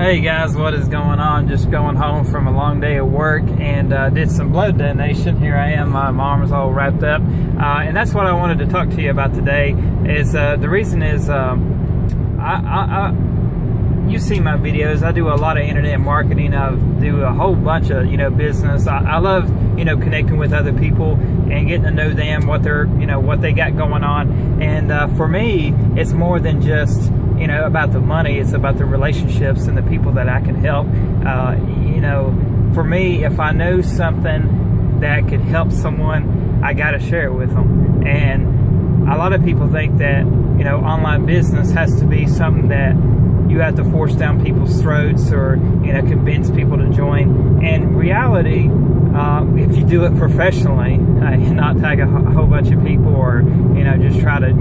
Hey guys, what is going on? Just going home from a long day of work and did some blood donation. Here I am, my arm is all wrapped up, and that's what I wanted to talk to you about today. Is the reason is you see my videos. I do a lot of internet marketing. I do a whole bunch of business. I love connecting with other people and getting to know them, what they're what they got going on. And for me, it's more than just about the money. It's about the relationships and the people that I can help. For me, if I know something that could help someone, I got to share it with them. And a lot of people think that online business has to be something that you have to force down people's throats or convince people to join. In reality, if you do it professionally, and not tag a whole bunch of people or just try to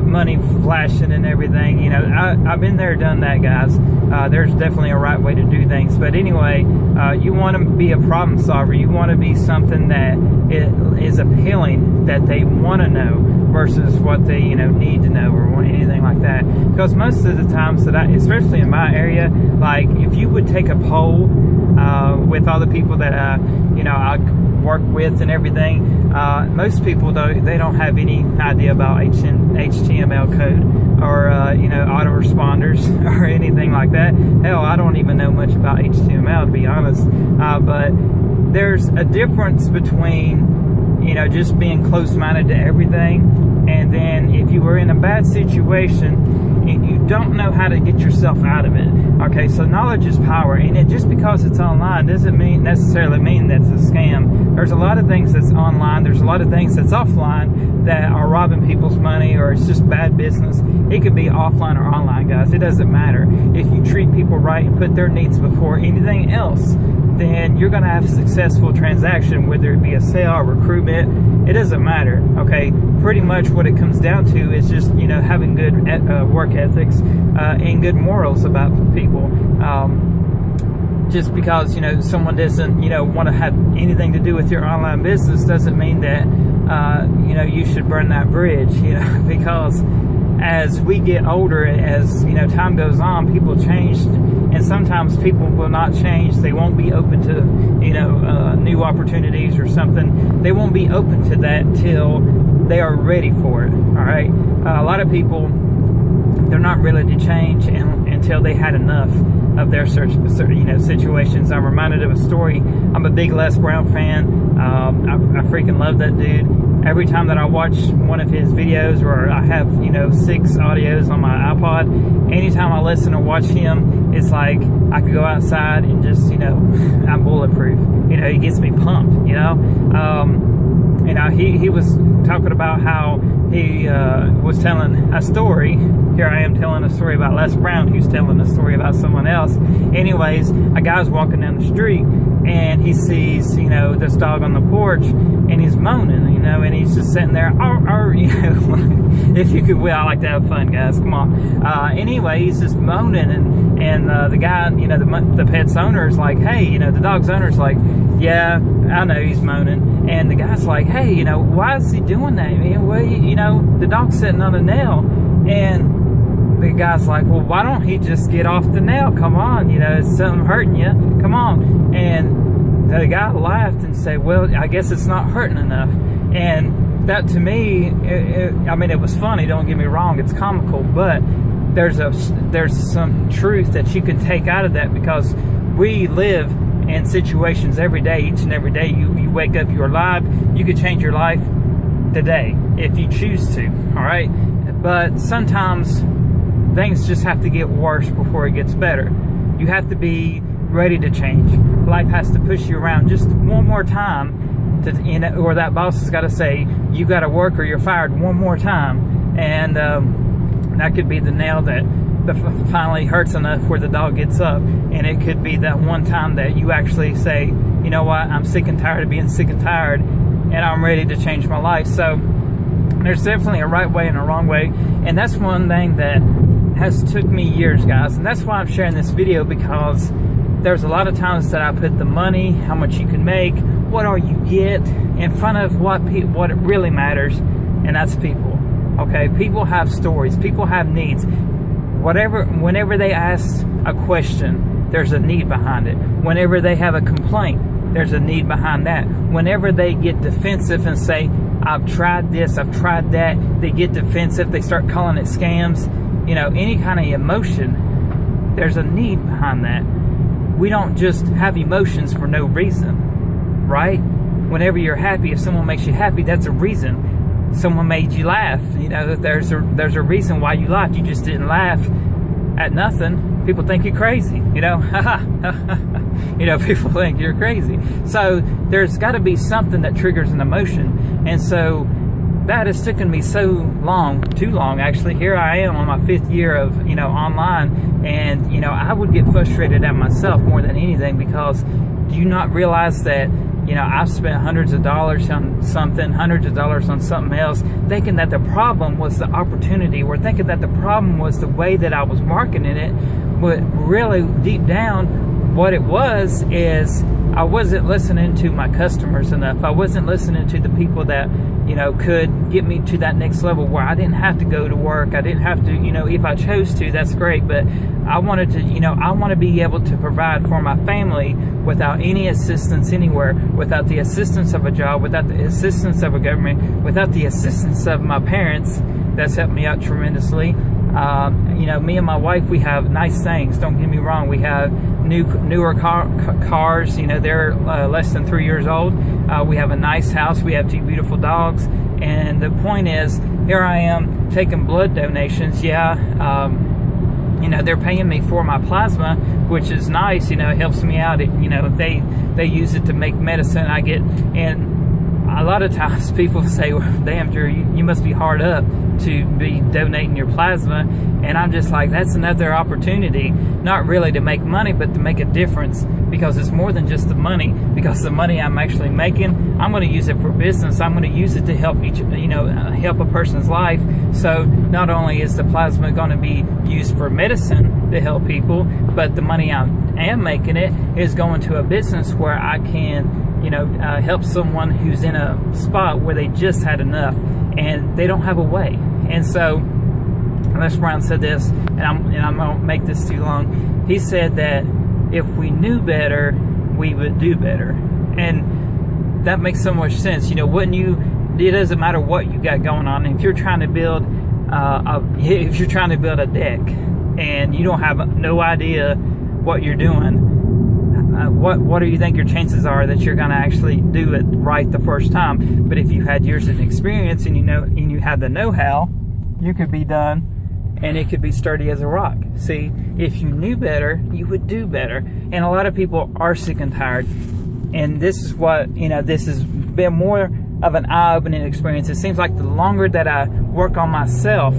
money flashing and everything, I've been there, done that, guys. There's definitely a right way to do things. But anyway, you want to be a problem solver. You want to be something that is appealing, that they want to know, versus what they need to know or anything like that. Because most of the times that especially in my area, like if you would take a poll with all the people that I work with and everything, most people they don't have any idea about HTML code or autoresponders or anything like that. Hell, I don't even know much about HTML, to be honest. But there's a difference between just being close-minded to everything, and then if you were in a bad situation and you don't know how to get yourself out of it. Okay, so knowledge is power, and just because it's online doesn't necessarily mean that's a scam. There's a lot of things that's online, there's a lot of things that's offline that are robbing people's money, or it's just bad business. It could be offline or online, guys. It doesn't matter. If you treat people right and put their needs before anything else, then you're going to have a successful transaction, whether it be a sale or recruitment. It doesn't matter. Okay, pretty much what it comes down to is just having good work ethics and good morals about people. Just because someone doesn't want to have anything to do with your online business doesn't mean that you should burn that bridge. Because as we get older, as time goes on, people change, and sometimes people will not change. They won't be open to new opportunities or something. They won't be open to that till they are ready for it. All right, a lot of people, they're not ready to change until they had enough of their situations. I'm reminded of a story. I'm a big Les Brown fan. I freaking love that dude. Every time that I watch one of his videos, or I have 6 audios on my iPod, anytime I listen or watch him, it's like I could go outside and just I'm bulletproof. He gets me pumped. He was talking about how he was telling a story. Here I am telling a story about Les Brown, who's telling a story about someone else. Anyways, a guy's walking down the street and he sees this dog on the porch, and he's moaning, and he's just sitting there, if you could, well, I like to have fun, guys, come on. Anyway, he's just moaning, and the guy, the pet's owner is like, hey, the dog's owner's like, yeah, I know he's moaning. And the guy's like, hey, why is he doing that, man? Well, the dog's sitting on a nail. And the guy's like, well, why don't he just get off the nail? Come on, it's something hurting you. Come on. And the guy laughed and said, well, I guess it's not hurting enough. And that, to me, it was funny, don't get me wrong, it's comical, but there's some truth that you can take out of that, because we live in situations every day, each and every day. You wake up, you're alive, you could change your life today if you choose to, all right? But sometimes things just have to get worse before it gets better. You have to be ready to change. Life has to push you around just one more time, or that boss has got to say, you got to work or you're fired one more time. And that could be the nail that finally hurts enough where the dog gets up. And it could be that one time that you actually say, you know what, I'm sick and tired of being sick and tired, and I'm ready to change my life. So there's definitely a right way and a wrong way, and that's one thing that has took me years, guys. And that's why I'm sharing this video, because there's a lot of times that I put the money, how much you can make, what all you get, in front of what it really matters, and that's people. Okay, people have stories, people have needs. whenever they ask a question, there's a need behind it. Whenever they have a complaint, there's a need behind that. Whenever they get defensive and say, I've tried this, I've tried that, they get defensive, they start calling it scams, you know, any kind of emotion, there's a need behind that. We don't just have emotions for no reason, right? Whenever you're happy, if someone makes you happy, that's a reason. Someone made you laugh, you know, there's a reason why you laughed. You just didn't laugh at nothing. People think you're crazy, you know. You know, people think you're crazy. So there's got to be something that triggers an emotion. And so that has taken me so long, too long actually. Here I am on my 5th year of, you know, online, and, you know, I would get frustrated at myself more than anything, because do you not realize that, you know, I've spent hundreds of dollars on something, hundreds of dollars on something else, thinking that the problem was the opportunity, or thinking that the problem was the way that I was marketing it. But really, deep down, what it was is I wasn't listening to my customers enough. I wasn't listening to the people that, you know, could get me to that next level where I didn't have to go to work. I didn't have to, you know, if I chose to, that's great. But I wanted to, you know, I want to be able to provide for my family without any assistance anywhere, without the assistance of a job, without the assistance of a government, without the assistance of my parents. That's helped me out tremendously. You know, me and my wife, we have nice things. Don't get me wrong. We have newer cars. You know, they're less than 3 years old. We have a nice house. We have 2 beautiful dogs. And the point is, here I am taking blood donations. Yeah, you know, they're paying me for my plasma, which is nice. You know, it helps me out. You know, they use it to make medicine. I get, and a lot of times people say, well, damn, Drew, you must be hard up to be donating your plasma. And I'm just like, that's another opportunity, not really to make money, but to make a difference, because it's more than just the money. Because the money I'm actually making, I'm going to use it for business. I'm going to use it to help help a person's life. So not only is the plasma going to be used for medicine to help people, but the money I am making it is going to a business where I can, you know, help someone who's in a spot where they just had enough and they don't have a way. And so Les Brown said this, and I'm gonna make this too long. He said that if we knew better, we would do better. And that makes so much sense. You know, wouldn't you? It doesn't matter what you got going on. If you're trying to build a deck and you don't have no idea what you're doing, what do you think your chances are that you're going to actually do it right the first time? But if you had years of experience and you had the know-how, you could be done, and it could be sturdy as a rock. See, if you knew better, you would do better. And a lot of people are sick and tired. And this is what, you know, this has been more of an eye-opening experience. It seems like the longer that I work on myself,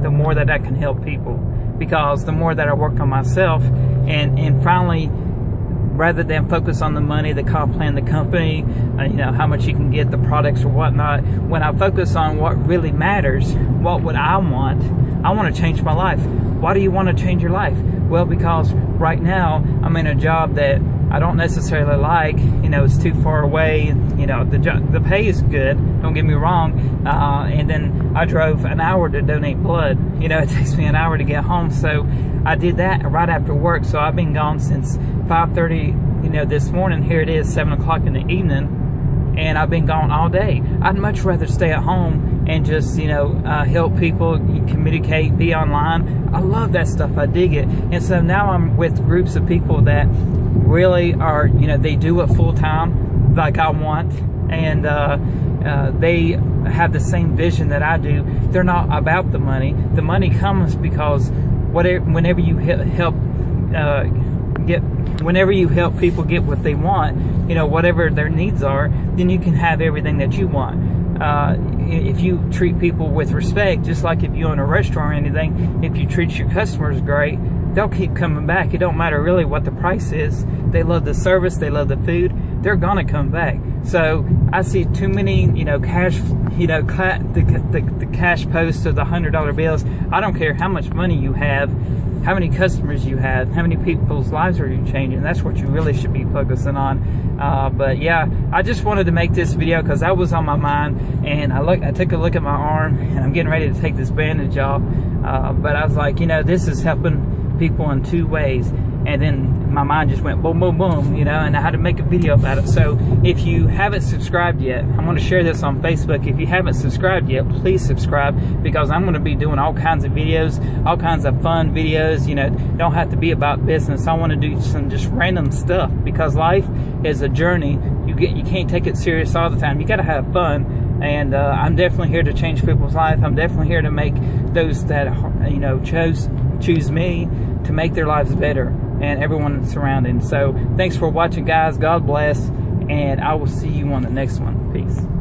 the more that I can help people. Because the more that I work on myself, and finally, rather than focus on the money, the comp plan, the company, you know, how much you can get, the products or whatnot, when I focus on what really matters, what would I want to change my life. Why do you want to change your life? Well, because right now I'm in a job that I don't necessarily like. You know, it's too far away. You know, the pay is good, don't get me wrong, and then I drove an hour to donate blood. You know, it takes me an hour to get home, so I did that right after work. So I've been gone since 5:30, you know, this morning. Here it is 7 o'clock in the evening, and I've been gone all day. I'd much rather stay at home and just, you know, help people, communicate, be online. I love that stuff. I dig it. And so now I'm with groups of people that really are, you know, they do it full time like I want, and they have the same vision that I do. They're not about the money. The money comes because whenever you help people get what they want, you know, whatever their needs are, then you can have everything that you want. If you treat people with respect, just like if you own a restaurant or anything, if you treat your customers great, they'll keep coming back. It don't matter really what the price is. They love the service, they love the food, they're gonna come back. So I see too many, you know, cash, you know, the cash posts of the $100 bills. I don't care how much money you have, how many customers you have, how many people's lives are you changing. That's what you really should be focusing on. But yeah, I just wanted to make this video because that was on my mind, and I took a look at my arm, and I'm getting ready to take this bandage off. But I was like, you know, this is helping people in 2 ways. And then my mind just went boom, boom, boom, you know, and I had to make a video about it. So if you haven't subscribed yet, I'm going to share this on Facebook. If you haven't subscribed yet, please subscribe, because I'm going to be doing all kinds of videos, all kinds of fun videos. You know, don't have to be about business. I want to do some just random stuff, because life is a journey. You can't take it serious all the time. You got to have fun. And I'm definitely here to change people's life. I'm definitely here to make those that, you know, choose me to make their lives better, and everyone surrounding. So thanks for watching, guys. God bless, and I will see you on the next one. Peace.